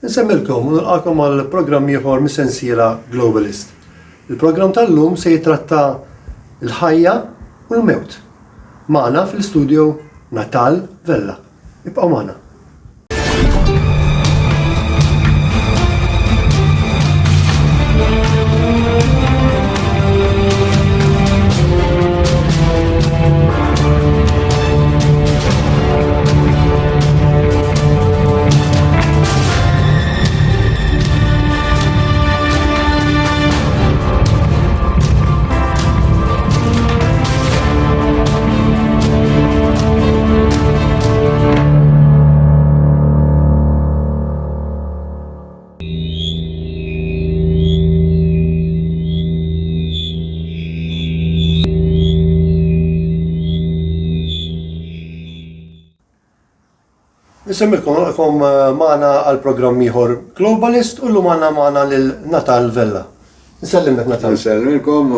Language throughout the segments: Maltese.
Nsemmilkom u nilqakom għal programm ieħor mis-sensiela Globalist. Il-programm tal-lum se jitratta l-ħajja u l-mewt. Magħna fil-studio Natal Vella. Ibqgħu magħna. Nsemmilkom magħna għal programm ieħor Globalist u llum magħna lil Natal Vella. Nsellimlek Natal. Nsellimkom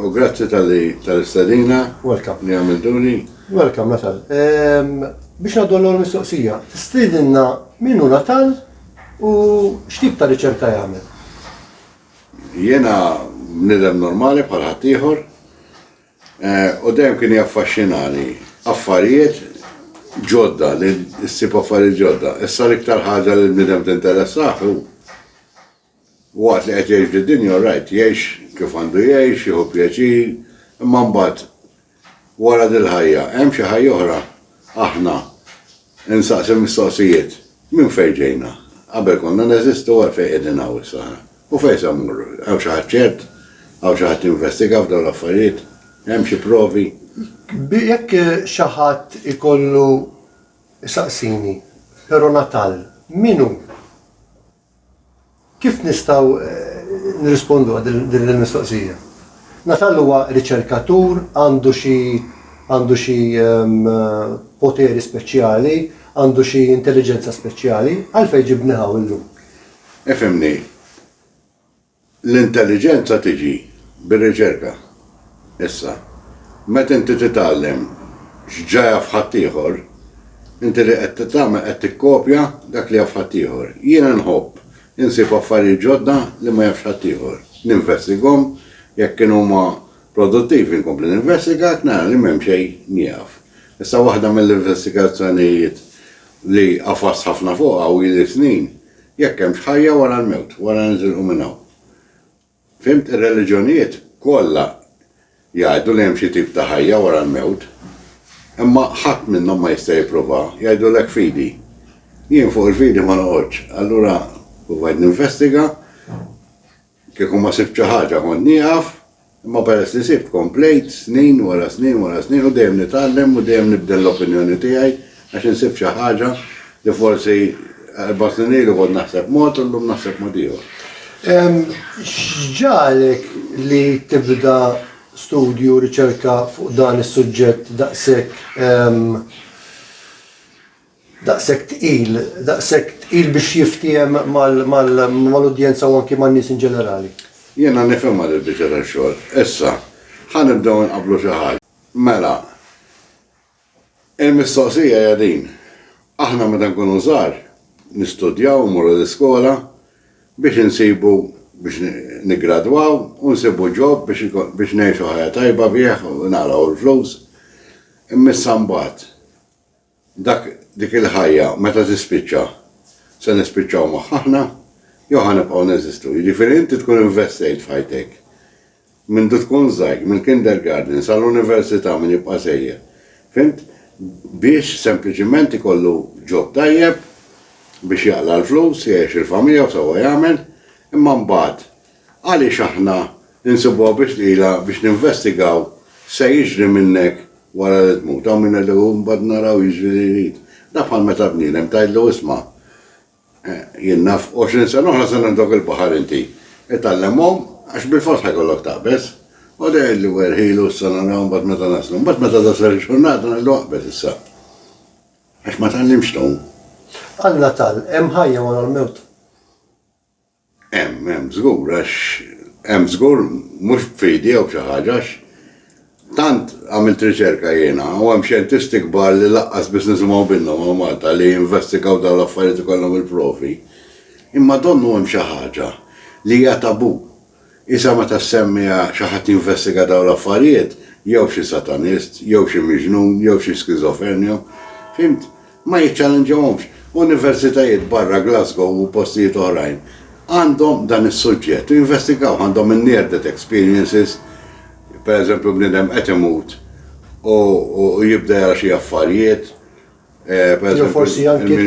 u grazzi tal-istadina. Welcome. Li għamiltuni. Welcome Natal. Biex nagħdu l-mistoqsija, tistidilna minnu Natal u x'tip ta' riċerka jagħmel? Jiena bniedem normali bħal ħadd ieħor u dejjem kien jaffaxxinani affarijiet ġodda, li ssib affarijiet ġodda. Issa l-iktar ħaġa li l-bniedem tinteressaħ hu waqt li qed jgħix id-dinja right, jgħix kif għandu jgħix, jieħu pjaċir, imma mbagħad wara dil-ħajja hemm xi ħajja oħra aħna insaqsi mistoqsijiet minn fejn ġejna. Qabel konna neżistu għal fejn qegħdin hawn issa. U fejn se mmorru? Hawn xi ħadd ċert, hawn xi ħadd investiga f'dawn l-affarijiet, hemm xi provi. Jekk xi ħadd ikollu saqsini, però Natal, minnu? Kif nistgħu nirrispondu din il-mistoqsija? Natal huwa riċerkatur, għandu xi poteri speċjali, għandu xi intelligenza speċjali, għalfejn ġibniha illum. Ifhimni, l-intelligenza tiġi bir-riċerka. Issa. Meta inti titgħallem x'ġajja f'ħadd ieħor, inti li qed tagħmel qed tikkopja dak li jaf ħadd ieħor. Jiena nħobb insib affarijiet ġodda li ma jafx ħadd ieħor. Ninvestigahom jekk kienu huma produttivi nkompli ninvestiga nara li m'hemm xejn nieqaf. Issa waħda mill-investigazzjonijiet li qafas ħafna fuqha u ili snin jekk hemm ħajja wara l-mewt, wara niżilqu minn hawn. Fimt ir-reliġjonijiet kollha jgħidu li hemm xi tip ta' ħajja wara l-mewt, imma ħadd minnhom ma jista' jipprova, jgħidulek fidi. Jien fuq il-fidi ma noqgħodx, allura provajt ninvestiga, kieku ma sibt xi ħaġa kont nieqaf, imma peress li sibt komplejt snin wara snin wara snin u dejjem nitgħallem u dejjem nibdel l-opinjoni tiegħi għax insib xi ħaġa li forsi 4 snin ilu kont naħseb mod u llum naħseb mod ieħor. X'ġalek li tibda studju, riċerka fuq dan is-suġġett daqshekk tqil biex jiftiem mal-udjenza u anke man-nies in ġenerali? Jiena nifhemha l-biċċa tax-xogħol. Issa, ħanibdew nqabblu xi ħaġa. Mela, il-mistoqsija hija din. Aħna meta nkunu żgħar nistudjaw mmorru l-iskola biex insibu biex nigradwaw u nsibu ġob biex ngħixu ħajja tajba bih u naqraw il-flus. Imma mbagħad dik il-ħajja meta tispiċċa se nispiċċaw magħha jew ħanibqgħu neżistu. Jiġifieri inti tkun investejt f'ħajtek. Minn tkun żgħir, minn kindergarten sal-università min jibqa' sejjer. Fimt? Biex sempliċiment ikollu ġob tajjeb biex jaqla l-flus, jgħix il-familja u sewwa jagħmel. Imma mbagħad għaliex aħna insibuha biex ninvestigaw se jiġri minnek wara li tmut, hawn minn li mbagħad naraw jiġri li jrid. Da bħal meta bniedem tgħidlu isma' jien naf 20 sena oħra se nagħtuk il-baħar inti. Itgħallemhom għax bil-fors ħajkollok taqbes. U dejli werħilu s-sena naraw mbagħad meta naslu. Mbagħad meta tasal il-ġurnata ngħidu aqbes issa. Għax ma tgħallimx tkun. Għal Natal, hemm ħajja wara l-mewt? Hemm żgur żgur mhux b'fidi jew xi ħaġa tant għamilt riċerka jiena u hemm xjentisti kbar li laqqas biss nisimgħu minnhom Malta li jinvestigaw dawn l-affarijiet ikollhom il-profi Imma donnu hemm xi ħaġa li hija tabu. Issa meta semmija xi ħadd jinvestiga dawn l-affarijiet, jew xi satanist, jew xi miġnun, jew xi skizofrenju, fimt? Ma jiċċallenġawhomx. Universitajiet barra Glasgow u postijiet oħrajn għandhom dan is-suġġett u jinvestigaw għandhom in-near-death experiences, per eżempju bniedem qed imut u jibda jara xi affarijiet. Jew forsi anke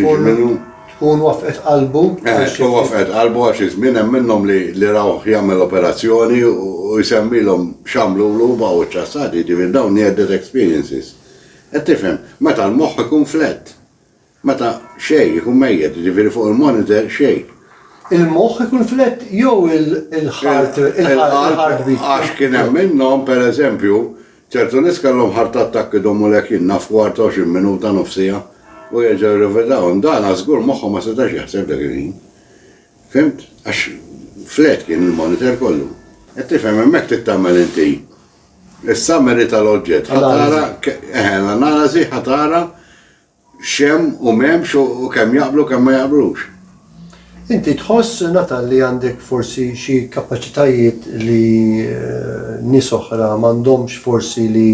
tkun wafqet qalbu. Tkun wafqet qalbu għax iż-żmien hemm minnhom li raw jagħmel operazzjoni u jsemmilhom x'għamlulu baw ċassadi, jiġifieri dawn near-death experiences. Qed tifhem, meta l-moħħ ikun flett, meta xejn ikun mejjed, jiġifieri fuq il-monitor xejn. Il-moħħ ikun flett jew il-heartbeat. Għax kien hemm minnhom pereżempju, ċertu nies kellhom ħart attakki domu lek naf kwart 20 minuta nofsija u jerġgħu jirrivedawhom dan żgur moħħhom ma setax jaħseb dak il-ħin. Fimt? Għax flett kien il-monitor kollu. Qed tifhem hemmhekk trid tagħmel inti is-summary tal-oġġett. Ħatara l-analiżi ħatara x'hemm u m'hemmx u kemm jaqblu kemm ma jaqblux. Inti tħoss Natal li għandek forsi xi kapaċitajiet li nies oħra m'għandhomx forsi li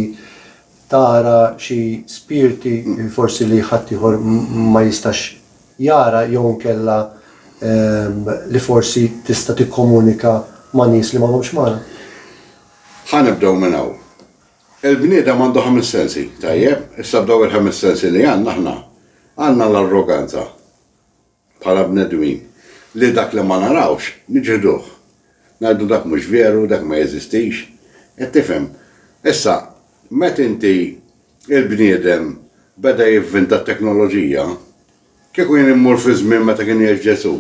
tara xi spirti forsi li ħadd ieħor ma jistax jara jew nkella li forsi tista' tikkomunika ma' nies li m'għandhomx magħna. Ħanibdew minn hawn. Il-bniedem għandu 5 sensi, tajjeb, issa bdew il-5 sensi li għandna aħna. Għandna l-arroganza bħala bnedmin. Li dak li ma narawx, niġġeduh. Ngħidu dak mhux veru, dak ma jeżistix. Qed tifhem. Issa, meta inti il-bniedem beda jivvinta t-teknoloġija, kieku jien immur fi żmien meta kien jgħix Ġesu.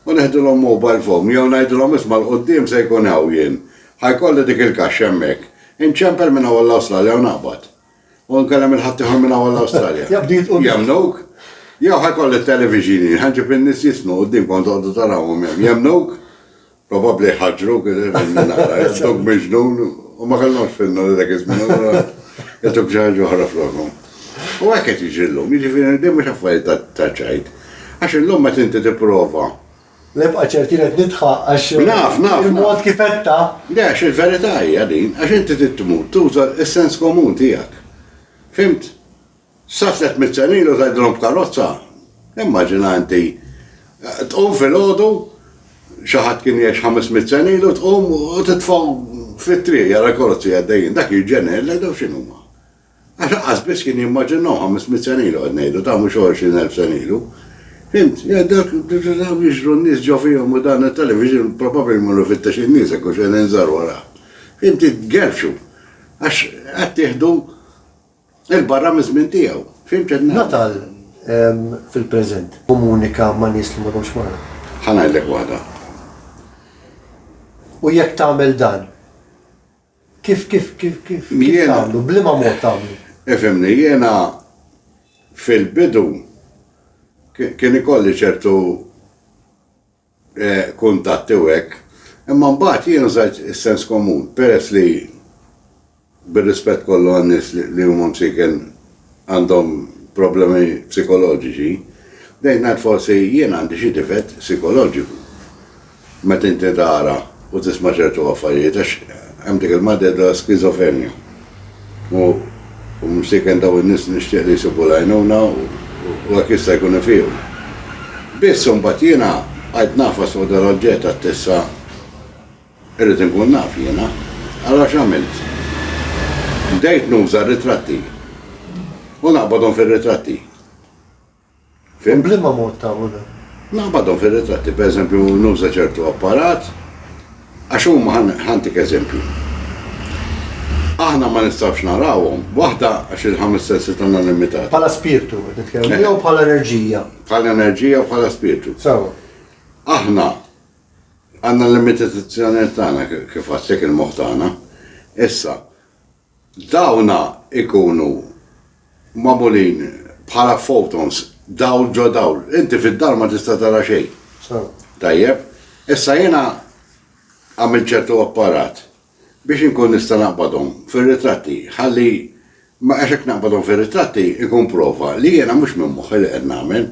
U neħdulhom mobile phone, jew ngħidulhom isma' l-qudiem se jkun hawn jien. Ħajkolli dik il-kaxxa hemmhekk. Inċempel minn hawn l-Awstralja u naqbad. U nkellem il-ħadd ieħor minn hawn l-Awstralja. Jemnuk? Jew ħajkolli t-televiġini, ħanġib in-nies jisnu qudiem kont toqgħodu tarawhom hemm. Jemnuk? Probabbli ħaġruk nara, jgħiduk miġnun u ma kellhomx finna dak iż-żmien. Jgħiduk xi ħaġa oħra flokhom. U hekk qed jiġri llum, jiġifieri din mhux affarijiet ta' ċajt. Għax illum meta inti tipprova. Lebqa ċertin qed nidħaq għax Naf. il-mod kif qed Le għax il-verità hija din, għax inti trid tmut tuża s-sens komun tiegħek. Fimt? Sa 300 sena ilu tgħidulhom b'karozza. Immaġina inti tqum filgħodu xi ħadd kien jgħix 500 sena ilu tqum u titfgħu fit-triq jara karozzi għaddejjin, dak jiġġener l-għedaw x'inhuma. Għax aqqas biss kien jimmaġinaw 500 sena ilu qed ngħidu ta' mhux 20,000 sena ilu. Fimt, dak jiġru n-nies ġew fihom u dan it-television probabbli jmorru fit-tex in-nies hekk u xejn inżar wara. Fimt tgerfxu għax qed tieħdu il-barra miż-żmien tiegħu. Fimt Natal fil-preżent komunika ma' nies li m'għadhomx magħna. Ħanajdlek waħda. U jekk tagħmel dan, kif tagħmlu, bliema mod tagħmlu? Ifhimni, jiena fil-bidu kien ikolli ċertu kuntatti u hekk, imma mbagħad jien użajt is-sens komun, peress li bir-rispett kollu għan-nies li huma msiken għandhom problemi psikoloġiċi, dejn ngħid forsi jien għandi xi difett psikoloġiku. Meta inti tara u tisma' ċertu affarijiet għax hemm dik il-madda skizofrenja. U msiken daw in-nies nixtieq li jsibu l-għajnuna u hekk jista' jkun ifihom. Biss imbagħad jiena għajt nafas fuq dal-oġġett għat-tissa irrid inkun naf jiena, allura x'għamilt? Bdejt nuża ritratti. U naqbadhom fir-ritratti. Bliema mod tagħmlu dan. Naqbadhom fir-ritratti, pereżempju nuża ċertu apparat, għax huma ħantik eżempju. Aħna ma nistgħux narawhom, waħda għax il-5 sensi tagħna limitati. Bħala spiritu, jew bħala enerġija. Bħala enerġija u bħala spiritu. Sewa. Aħna għandna l-limitazzjoni tagħna kif għassek il-moħħ tagħna. Issa, dawna ikunu magħmulin bħala photons, dawl ġo dawl. Inti fid-dar ma tista' tara xejn. Tajjeb, issa jiena għamil ċertu apparat biex inkun nista' naqbadhom fir-ritratti, ħalli ma għax hekk naqbadhom fir-ritratti ikun prova li jiena mhux minn moħħi li qed nagħmel.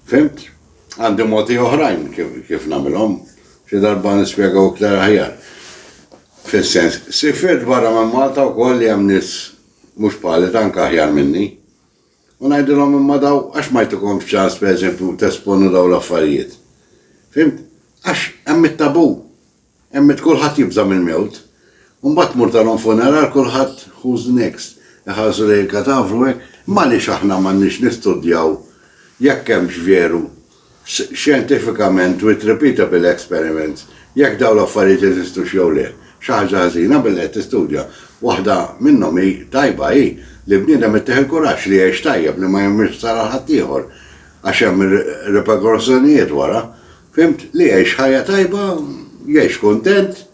Fimt? Għandi moti oħrajn kif nagħmilhom, xi darba nispjegaw iktar aħjar. Fis-sens, sifirt barra minn Malta wkoll li hemm nies mhux bħali anke aħjar minni. U ngħidilhom imma daw għax ma jtukomx ċans pereżempju tesponu daw l-affarijiet. Fimt? Għax hemm it-tabu. Hemm kulħadd jibża mill-mewt. U mbagħad mur tal funeral kulħadd who's next. Iħarsu lejn il-katavru hekk, m'għaliex aħna m'għandniex nistudjaw jekk hemmx veru scientificament with repeatable experiments jekk daw l-affarijiet jeżistu jew le. Xi ħaġa ħażina billi qed tistudja. Waħda minnhom hi tajba hi li bniedem itteħ il-kuraġġ li jgħix tajjeb li ma jemmix sara ħadd ieħor għax hemm reperkussjonijiet wara. Fimt li jgħix ħajja tajba, jgħix kuntent,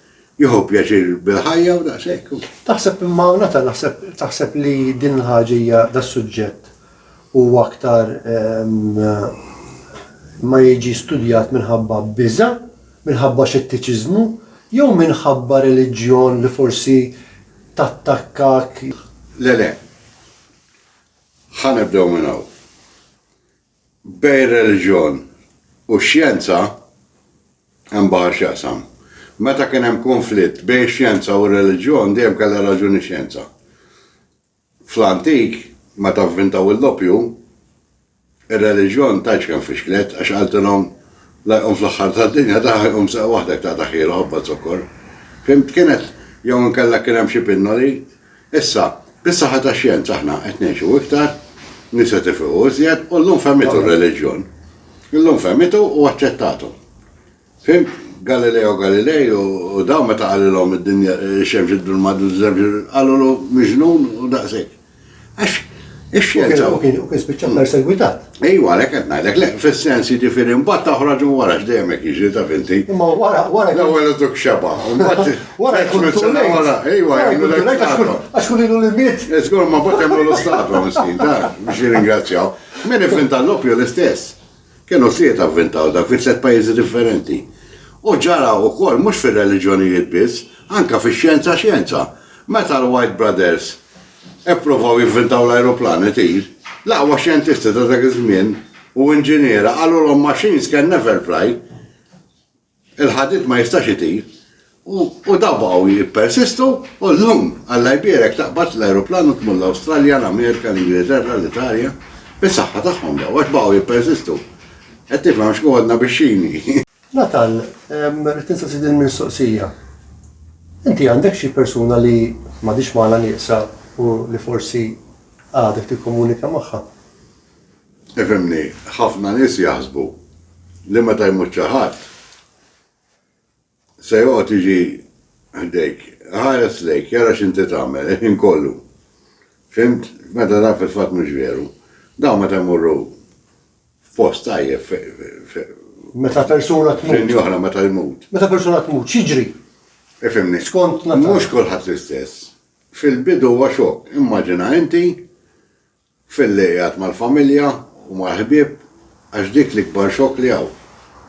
jieħu pjaċir bil-ħajja u daqshekk. Taħseb imma nata taħseb li din il-ħaġa hija das-suġġett u aktar ma jiġi studjat minħabba biża, minħabba xettiċiżmu, jew minħabba reliġjon li forsi tattakkak. Le. Ħanibdew minn hawn. Bejn reliġjon u xjenza hemm baħar x'jaqsam. Meta kien hemm konflitt bejn xjenza u reliġjon dejjem kellha raġuni xjenza. Fl-antik, meta vvintaw il-loppju, ir-reliġjon tajx kien fixklet għax qaltilhom laqhom fl-aħħar tad-dinja daħħom sa waħdek ta' daħħilha ħobba zokkor. Fimt kienet jew inkella kien hemm xi pinnoli. Issa, bis-saħħa tax-xjenza aħna qed ngħixu iktar, nies qed ifqu iżjed u llum femmitu r-reliġjon. Illum femmitu u aċċettatu. Fimt? Galileo Galilei u daw meta qalilhom id-dinja xemx id-dur madu qalu miġnun u daqshekk. Għax ix-xjenza u kien spiċċa persegwitat. Ejwa għalhekk qed ngħidlek, le fis-sens jiġifieri mbagħad taħraġu wara x'dejjem hekk jiġri ta' finti. Imma wara l-ewwel tuk xeba, u mbagħad wara għax kun ilu l-miet. Żgur ma mbagħad jagħmlu l-ostatu miskin ta' biex jirringrazzjaw. Min ivvinta l-oppju l-istess. Kienu tliet avvintaw dak fi tliet pajjiżi differenti. U ġara wkoll mhux fir-reliġjonijiet biss, anke fix-xjenza. Meta l-White Brothers ippruvaw jivvintaw l-ajruplan itir, l-aqwa xjentisti ta' dak iż-żmien u inġiniera qalulhom machines can never fly, il-ħadid ma jistax itir, u dabgħu jippersistu u llum Alla jbierek taqbad l-ajruplan u tmur l-Awstralja, l-Amerika, l-Ingilterra, l-Italja, bis-saħħa tagħhom daw għax baqgħu jippersistu. Qed tifhem x'għodna bix-Xini. Natal, tinsa sidin minn soqsija. Inti għandek xi persuna li m'għadix magħna nieqsa u li forsi għadek tikkomunika magħha? Ifhimni, ħafna nies jaħsbu li meta jmut xi ħadd se joqgħod jiġi ħdejk, ħares lejk, jara x'inti tagħmel, ħin kollu. Fimt, meta naf il-fatt mhux veru. Dawn meta jmorru f'post tajjeb Meta persuna tmut. Xejn oħra meta jmut. Meta persuna tmut, x'jiġri? Ifhimni. Skont mhux kulħadd l-istess. Fil-bidu huwa xokk. Immaġina inti fil-lejjat mal-familja u mal-ħbieb għax dik l-ikbar xokk li hawn.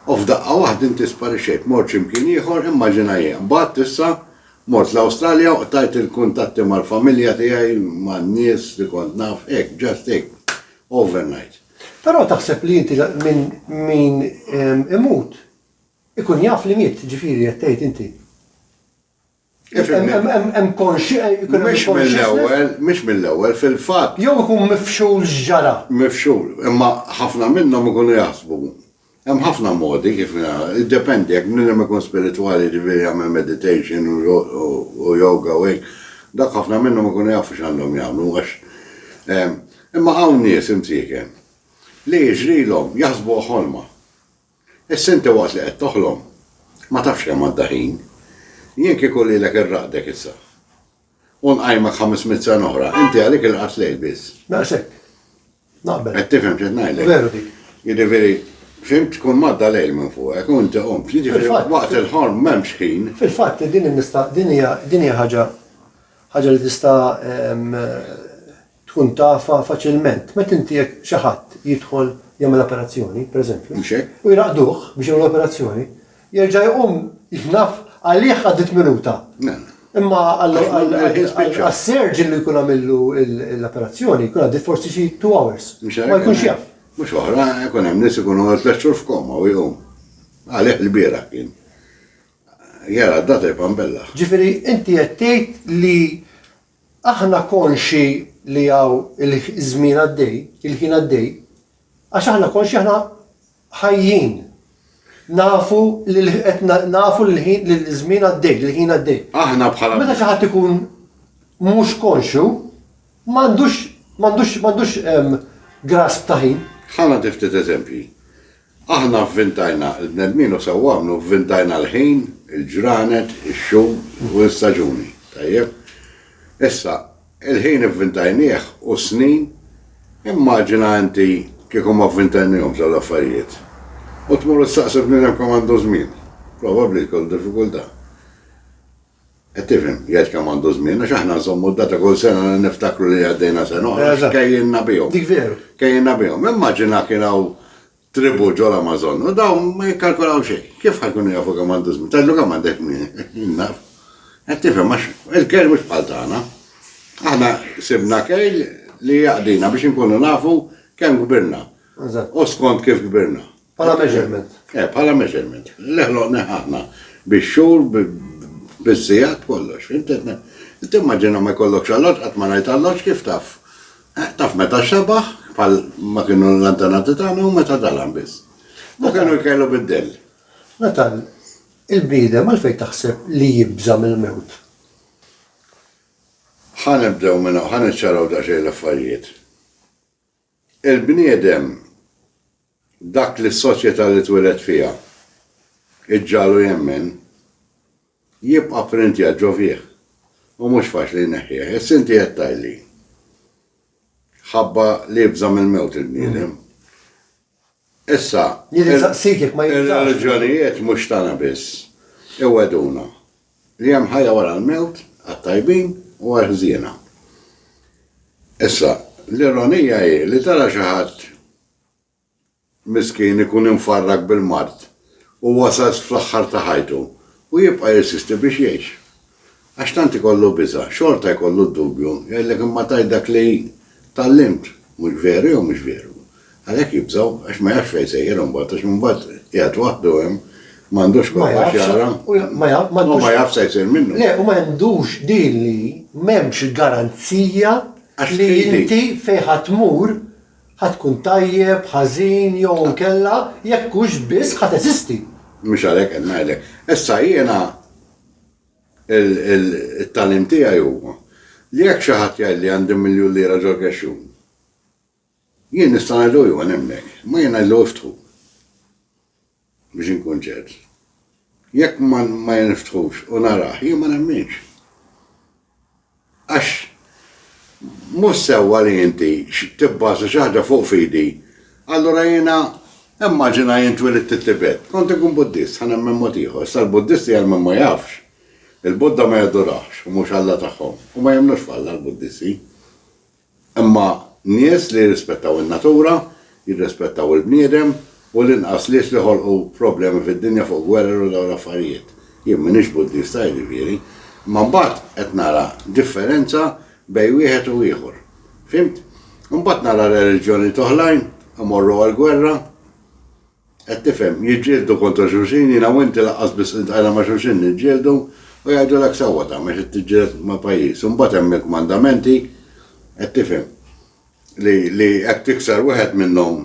U f'daqqa waħda inti sparixxejt, mort x'imkien ieħor immaġina hija. Mbagħad issa mort l-Awstralja u tajt il-kuntatti mal-familja tiegħi man-nies li kont naf hekk, just hekk, overnight. Però taħseb li inti min imut ikun jaf li miet, ġifieri qed tgħid inti. Hemm Mhux mill-ewwel fil-fatt. Jew ikun mifxul ġara. Mifxul, imma ħafna minnhom ikunu jaħsbu. Hemm ħafna modi kif iddependi jekk min ikun spiritwali ġifieri jagħmel meditation u yoga u hekk. Dak ħafna minnhom ikunu jafu x'għandhom jagħmlu għax imma hawn nies imsieken li jiġrilhom jaħsbu ħolma. Issa inti waqt li qed toħlom ma tafx kemm għadda ħin. Jien kieku lilek irraqdek issa. U nqajmek 500 sena oħra, inti għalik il-qas lejl biss. Naqsek. Naqbel. Qed tifhem x'qed ngħidlek. Veru dik. Jiġifieri fimt tkun madda lejl minn fuq, u inti qom. Jiġifieri waqt il-ħolm m'hemmx ħin. Fil-fatt din hija ħaġa li tista' tkun tafa faċilment. Meta inti jekk xi ħadd jidħol jagħmel operazzjoni, pereżempju, u jraqduh biex jagħmel operazzjoni, jerġa' jqum jnaf għalih għaddit minuta. Imma għas-serġ li jkun għamillu l-operazzjoni jkun għaddit forsi xi 2 hours. Ma jkunx jaf. Mux oħra, jkun hemm nies ikunu għal 3 xhur f'koma u jqum. Għalih l-bieraħ kien. Jara d-data jpambella. Ġifieri inti qed tgħid li aħna konxi li hawn il-żmien għaddej, il-ħin għaddej, għax aħna konxi aħna ħajjin. Nafu l-ħin l-żmien għaddej, l-ħin għaddej. Aħna bħala. Meta xi ħadd ikun mhux konxu, m'għandux grasp ta' ħin. Ħana tiftit eżempji. Aħna vvintajna, il-bnedmin u sawamnu vvintajna l-ħin, il-ġranet, il-xhur u l-staġuni. Tajjeb? Issa, il-ħin vvintajnieh u snin, immaġina inti kieku ma vvintajnihom sal-affarijiet. U tmur s-saqsib nirem komandu żmien. Probabbli tkun diffikultà. Qed tifhem, jgħid komandu żmien, għax aħna nżommu d-data kull sena niftakru li għaddejna sena oħra kejjinna bihom. Dik veru. Kejjinna bihom. Immaġina kien hawn tribu ġol Amazon, u dawn ma jikkalkulaw xejn. Kif ħajkunu jafu komandu żmien? Tgħidlu komandek min naf. Qed tifhem għax il-kejl mhux bħal tagħna. Aħna sibna kejl li jaqdina biex inkunu nafu kemm kbirna. U skont kif kbirna. Bħala measurement. Bħala measurement. Leħloqna aħna bix-xhur, bis-sijat kollox. Timmaġina ma jkollokx allot, qatt ma ngħid allot kif taf. Taf meta xabaħ, bħal ma kienu l-antenati tagħna u meta dalan biss. U kienu jkejlu bid-dell. Natal, il-bniedem għalfejn taħseb li jibża mill-mewt? Ħanibdew minnu, ħaniċċaraw daqsxejn l-affarijiet. Il-bniedem dak li s-soċjetà li twilet fiha iġġalu jemmen jibqa' printja ġovih u mhux faċli neħħieħ. Is-sinti qed tajli. Ħabba li jibża mill-mewt il-bniedem. Issa, il-reliġjonijiet mhux tagħna biss iweduna li hemm ħajja wara l-mewt għat-tajbin u għal-ħżiena. Issa, l-ironija hi li tara xi ħadd miskin ikun infarrak bil-mart u wasal fl-aħħar ta' ħajtu u jibqa' jirsisti biex jgħix. Għax tant ikollu biża', xorta jkollu d-dubju, jgħidlek imma tajt dak li tallimt, mhux veru jew mhux veru. Għalhekk jibżgħu għax ma jafx fejn sejjer imbagħad għax imbagħad qiegħed waħdu hemm m'għandux kollox jara. Ma jafx se jsir minnu. Le, u m'għandux din li m'hemmx garanzija li inti fejn ħatmur ħatkun tajjeb, ħażin jew nkella jekk hux biss ħadd eżisti. Mhux għalhekk qed ngħidlek. Issa jiena it-tallim tiegħi huwa li jekk xi ħadd jgħid li għandi miljun lira ġol għexxun. Jien nista' ngħidu jew hemmhekk, ma jien ngħidlu iftħu biex inkun ċert. Jekk ma jinftħux u narah, jien ma nemminx. Għax mhux sewwa li inti tibbaża xi ħaġa fuq fidi, allura jiena immaġina jien twilit it-Tibet. Kont ikun Buddist, ħanemmen mod ieħor. Issa l-Buddisti għalmen ma jafx. Il-Budda ma jadurax u mhux Alla tagħhom. U ma jemnux f'Alla l-Buddisti. Imma nies li jirrispettaw in-natura, jirrispettaw il-bniedem u l-inqas lies li ħolqu problemi fid-dinja fuq gwerer u dawn l-affarijiet. Jien m'iniex Buddista jiġifieri, imma mbagħad qed nara differenza bejn wieħed u ieħor. Fimt? Mbagħad nara reliġjoni toħlajn, imorru għall-gwerra, qed tifhem, jiġġieldu kontra xulxin, jiena u inti laqqas biss intqajna ma' xulxin niġġieldu u jgħidulek sewwa tagħmel tiġġieled ma' pajjiż. Imbagħad hemm il-kmandamenti qed tifhem li hekk tikser wieħed minnhom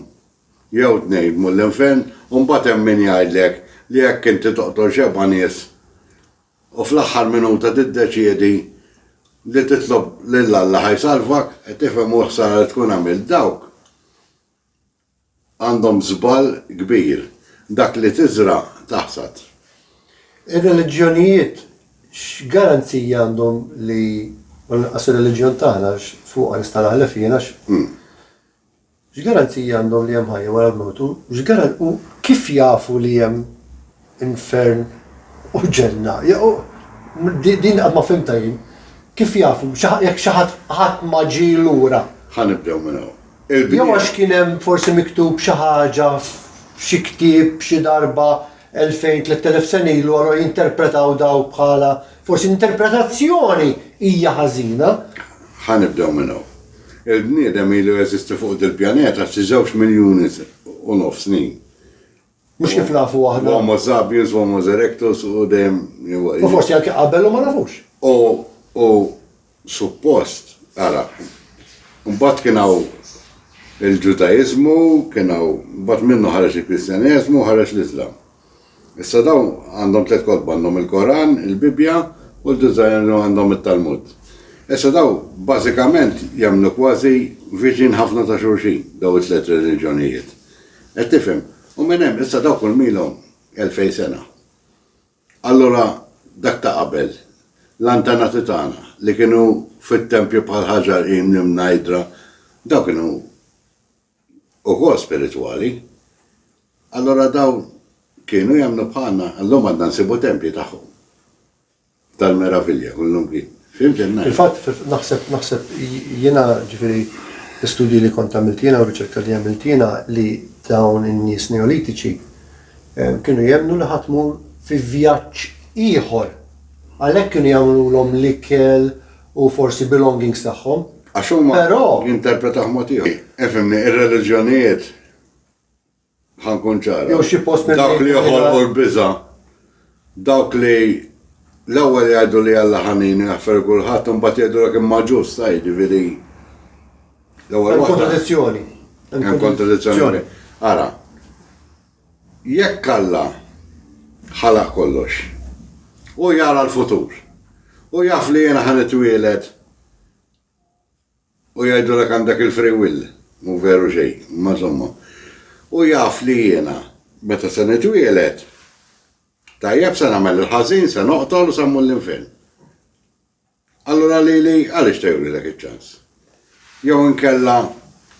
jew tnejn mull-infern u mbagħad hemm min jgħidlek li jekk inti toqtol xebgħa nies u fl-aħħar minuta tiddeċiedi li titlob lil Alla ħajsalvak, qed tifhem u ħsara li tkun għamil dawk għandhom żball kbir. Dak li tiżra taħsad. Ir-reliġjonijiet x'garanzija għandhom li nqas ir-reliġjon tagħna fuq nista' naħlef jiena x'garanzija għandhom li hemm ħajja wara l-mewt u kif jafu li hemm infern u ġenna. Din qatt ma fimta jien. Kif jafu jekk xi ħadd ma ġie lura. Ħanibdew minn hawn. Jew għax kien hemm forsi miktub xi ħaġa f'xi ktieb xi darba 2000-3000 sena ilu għallu jinterpretaw daw bħala forsi interpretazzjoni hija ħażina. Ħanibdew minn hawn. il-bniedem ilu jeżisti fuq il-pjaneta xi 2 miljuni u nof snin. Mhux kif nafu aħna. Homo sapiens, Homo erectus u dejjem. U forsi anke qabel u ma nafux. U suppost, ara, mbagħad kien hawn il-Ġudaizmu, kien hawn mbagħad minnu ħareġ il-Kristjaneżmu, ħareġ l-Islam. Issa dawn għandhom 3 kotba, għandhom il-Koran, il-Bibja u l-Ġudaizmu għandhom it-Talmud. Issa daw bażikament jagħmlu kważi viċin ħafna ta' xulxin daw it-3 reliġjonijiet. Qed tifhem, u minn hemm issa daw kull milhom 2000 sena. Allura dak ta' qabel, l-antenati tagħna li kienu fit-tempju bħal ħaġar li mnajdra, daw kienu ukoll spiritwali. Allura daw kienu jagħmlu bħalna, allura għandna nsibu tempji tagħhom. Tal-meravilja kullhom kien. Il-fatt naħseb jiena ġifieri l-istudji li kont għamiltina u riċerka li għamiltina li dawn in-nies neolitiċi kienu jemnu li ħatmur fi vjaġġ ieħor. Għalhekk kienu jagħmluhom l-ikel u forsi belongings tagħhom. Għax huma jinterpretaw mod ieħor. Ifhimni, ir-reliġjonijiet ħankun ċara. Jew xi post dawk li joħolqu l-biża, dawk li l-ewwel jgħidu li Alla ħanin jaffer kulħadd u mbagħad jgħidu lek imma ġust jiġifieri. L-ewwel waħda. Kontradizzjoni. Hemm kontradizzjoni. Ara, jekk Alla ħalaq kollox u jara l-futur u jaf li jiena ħanitwieled u jgħidu lek għandek il-free will, mu veru xejn, ma somma. U jaf li jiena meta se nitwieled tajjeb se nagħmel il-ħażin, se noqtol u se mmur l-infern. Allura li għaliex tgħidulek iċ-ċans. Jew inkella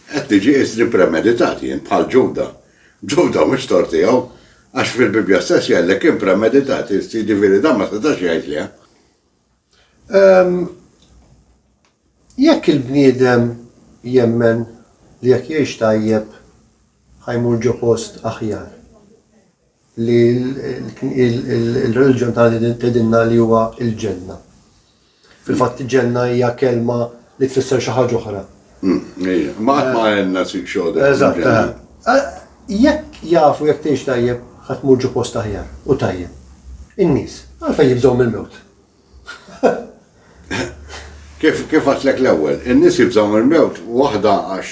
qed tiġi isri premeditat jien bħal Ġuda. Ġuda mhux tort tiegħu għax fil-Bibja stess jgħidlek kien premeditat, jiġifieri dan ma setax jgħid liha. Jekk il-bniedem jemmen li jekk jgħix tajjeb ħajmur ġo post aħjar. Li il-reliġjon tagħna tgħidilna li huwa il-ġenna. Fil-fatt il-ġenna hija kelma li tfisser xi ħaġa oħra. Ma qatt ma għandna sik xogħol. Eżatt. Jekk jafu jekk tgħix tajjeb ħadd tmur ġo post aħjar u tajjeb. In-nies għalfejn jibżgħu mill-mewt. Kif għatlek l-ewwel, in-nies jibżgħu mill-mewt waħda għax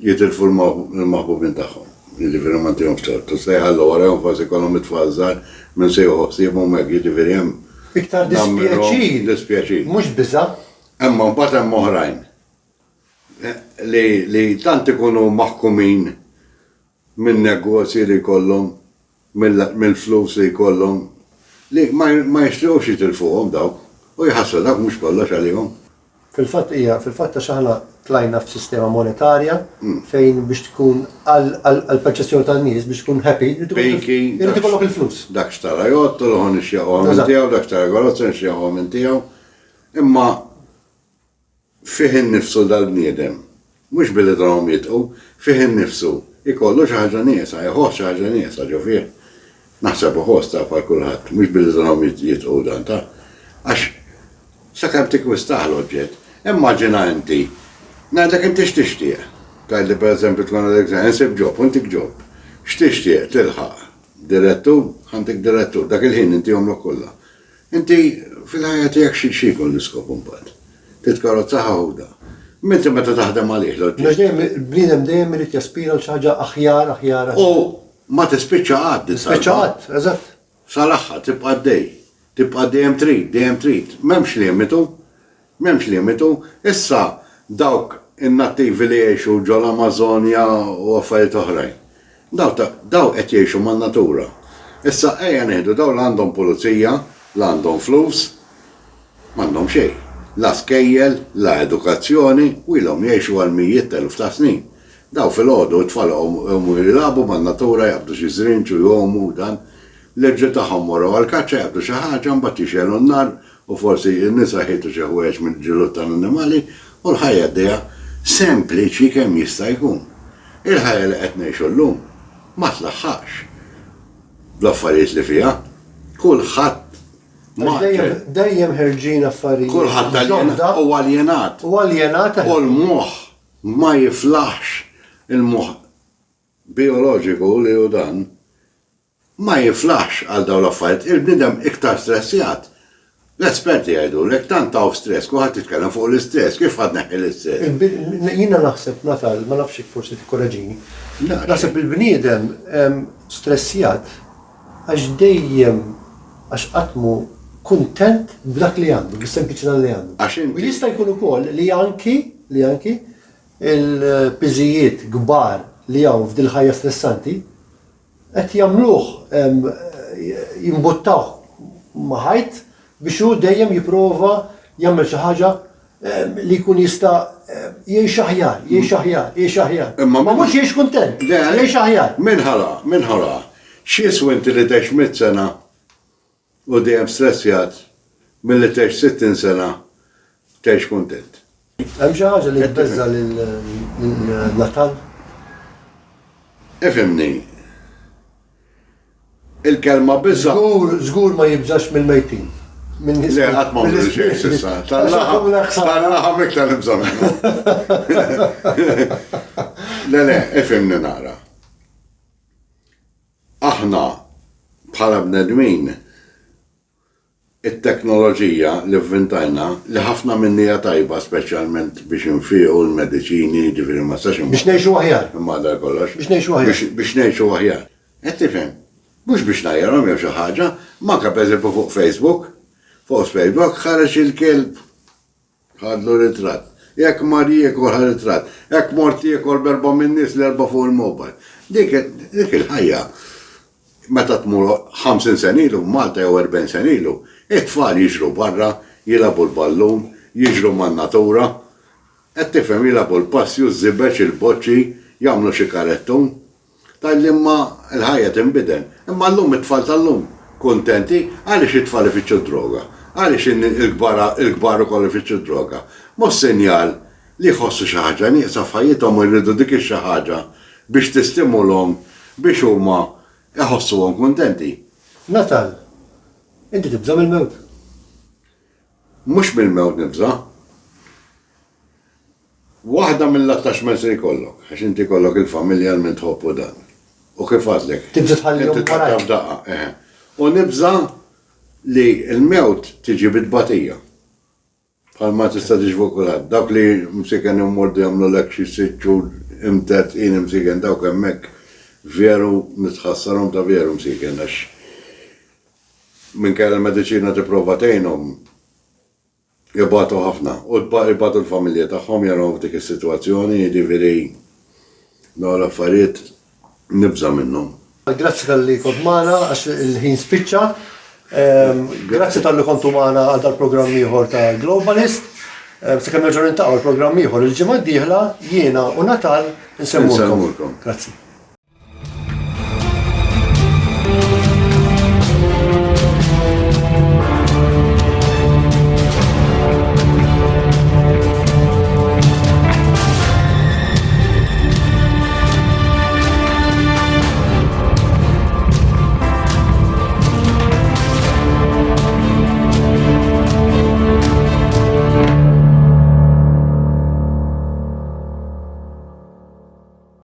jitilfu l-maħbubin tagħhom. Li verament jom ftortu, sejħallu għarajom fasi kollom it-tfazzar minn sejħu ħsibhom hekk jiġifieri hemm. Iktar dispjaċir. Mhux biża'. Imma mbagħad hemm oħrajn li tant ikunu maħkumin minn negozji li jkollhom, mill-flus li jkollhom, li ma jixtiequx jitilfuhom dawk u jħassu dawk mhux kollox għalihom. Fil-fatt għax aħna tlajna f'sistema monetarja fejn biex tkun għal-perċezzjoni tan-nies biex tkun happy, irid ikollok il-flus. Dak xtara jott, l-ħon ixjaqgħu minn tiegħu, dak xtara għalozza ixjaqgħu minn tiegħu. Imma fih innifsu dal-bniedem, mhux billi drawhom jitqu, fih innifsu ikollu xi ħaġa nieqsa, jħoss xi ħaġa nieqsa ġo fih. Naħseb iħoss ta' bħal kulħadd, mhux billi drawhom jitqu dan ta' għax sakemm tikkwistaħ l-oġġett. Immaġina inti, ngħidlek inti x'tixtieq. Tgħidli pereżempju tkun għandek insib ġob, u intik ġob. X'tixtieq tilħaq direttur, għandek direttur, dak il-ħin inti jomlok kollha. Inti fil-ħajja tiegħek xi jkun l-iskop imbagħad. Titkarozza ħawda. Minti meta taħdem għalih l-oġġett. Bniedem dejjem irid jaspira l xi ħaġa aħjar. U ma tispiċċa qatt. Tispiċċa qatt, eżatt. Sal-aħħar tibqa' dej. Tibqa' dejjem trid. M'hemmx limitu. Issa dawk in-nattivi li jgħixu ġol Amazonja u affarijiet oħrajn. Daw qed jgħixu man-natura. Issa ejja nieħdu daw l għandhom pulizija, l għandhom flus, m'għandhom xejn. La skejjel, la edukazzjoni, u ilhom jgħixu għal mijiet eluf ta' snin. Daw fil-ħodu tfalqhom jilabu man-natura jaqbdu xi żrinċu jgħomu dan. L-irġiel tagħhom morru għall-kaċċa jaqbdu xi ħaġa mbagħad jixelu n-nar u forsi n-nisa ħejtu xi ħwejjeġ mill-ġilud tal-annimali u l-ħajja għaddejja sempliċi kemm jista' jkun. Il-ħajja li qed ngħixu llum ma tlaħħaqx bl-affarijiet li fiha. Kulħadd Dejjem ħerġin affarijiet. Kulħadd ġodda u aljenat. u aljenata. U l-moħ ma jiflaħx il-moħ bioloġiku li u dan ma jiflaħx għal dawn l-affarijiet. Il-bnidem iktar stressjat. L-esperti għajdu l-ek tantaw stress, kuħat titkellem fuq l-istress, kif għad neħi l-istress? Jina naħseb Natal, ma nafx forsi tikkoraġini. Naħseb il-bniedem stressjat għax dejjem għax qatmu kuntent b'dak li għandu, bis-sempliċità li għandu. U jista' jkun ukoll li anki il-piżijiet kbar li hawn f'dil ħajja stressanti qed jagħmluh jimbuttaw ma' ħajt biex hu dejjem jipprova jagħmel xi ħaġa li jkun jista' jgħix aħjar. Ma mhux jgħix kuntent, jgħix aħjar. Minħala, x'jiswa inti li tgħix 100 sena u dejjem stressjat milli tgħix 60 sena tgħix kuntent. Hemm xi ħaġa li tbeżza lil Natal? Ifhimni. Il-kelma biża. Żgur ma jibżax mill-mejtin. Le, għat ma mlu xejn sissa. Tal-laħam iktar nibżam. Le, ifimni nara. Aħna bħala bnedmin it-teknoloġija li vvintajna li ħafna minnija tajba speċjalment biex nfiqu l-mediċini ġifieri ma stax biex ngħixu aħjar. Imma dar kollox. Biex ngħixu aħjar. Biex ngħixu aħjar. Qed tifhem. Mhux biex najjarhom jew xi ħaġa, manka pereżempju fuq Facebook. Fuq Facebook ħareġ il-kelb ħadlu ritratt. Jekk mar jiekol ħad ritratt. Jekk mort jiekol b'4 min nies l-4 fuq il-mobile. Dik il-ħajja. Meta tmur 50 sen ilu, Malta jew 40 sen ilu, it-tfal jiġru barra, jilabu l-ballun, jiġru man-natura. Qed tifhem jilabu l-passju, żibeċ il-boċċi, jagħmlu xi karettun. Tal-imma l-ħajja tinbidel. Imma llum it-tfal tal-lum kontenti għaliex it-tfal ifittxu droga. Għaliex il-kbar ukoll ifittxu droga. Mhux sinjal li jħossu xi ħaġa nieqsa f'ħajjithom u jridu dik xi ħaġa biex tistimulhom biex huma iħossuhom kuntenti. Natal, inti tibża mill-mewt. Mhux mill-mewt nibża. Waħda mill-attachments li jkollok, għax inti jkollok il-familja minn tħobbu dan. U kif għadlek? Tibża tħallihom wara. U nibża li l-mewt tiġi bid-batija. Bħalma tista' tiġbu kulħadd. Dawk li msiken immordu jagħmlu lek xi 6 xhur imterqin imsiken dawk hemmhekk veru nitħassarhom ta' veru msiken għax minkejja l-mediċina tipprova tgħinhom jibgħatu ħafna u jibgħatu l-familja tagħhom jarhom f'dik is-sitwazzjoni jiġifieri dawn l-affarijiet nibża minnhom. Grazzi tal-li kont magħna għax il-ħin spiċċa. Grazzi tal-li kontu magħna għal dal-programm ieħor ta' Globalist. Se kemm nerġgħu nintaqgħu l-programm ieħor il-ġimgħa d-dieħla jiena u Natal insemmulkom. Grazzi.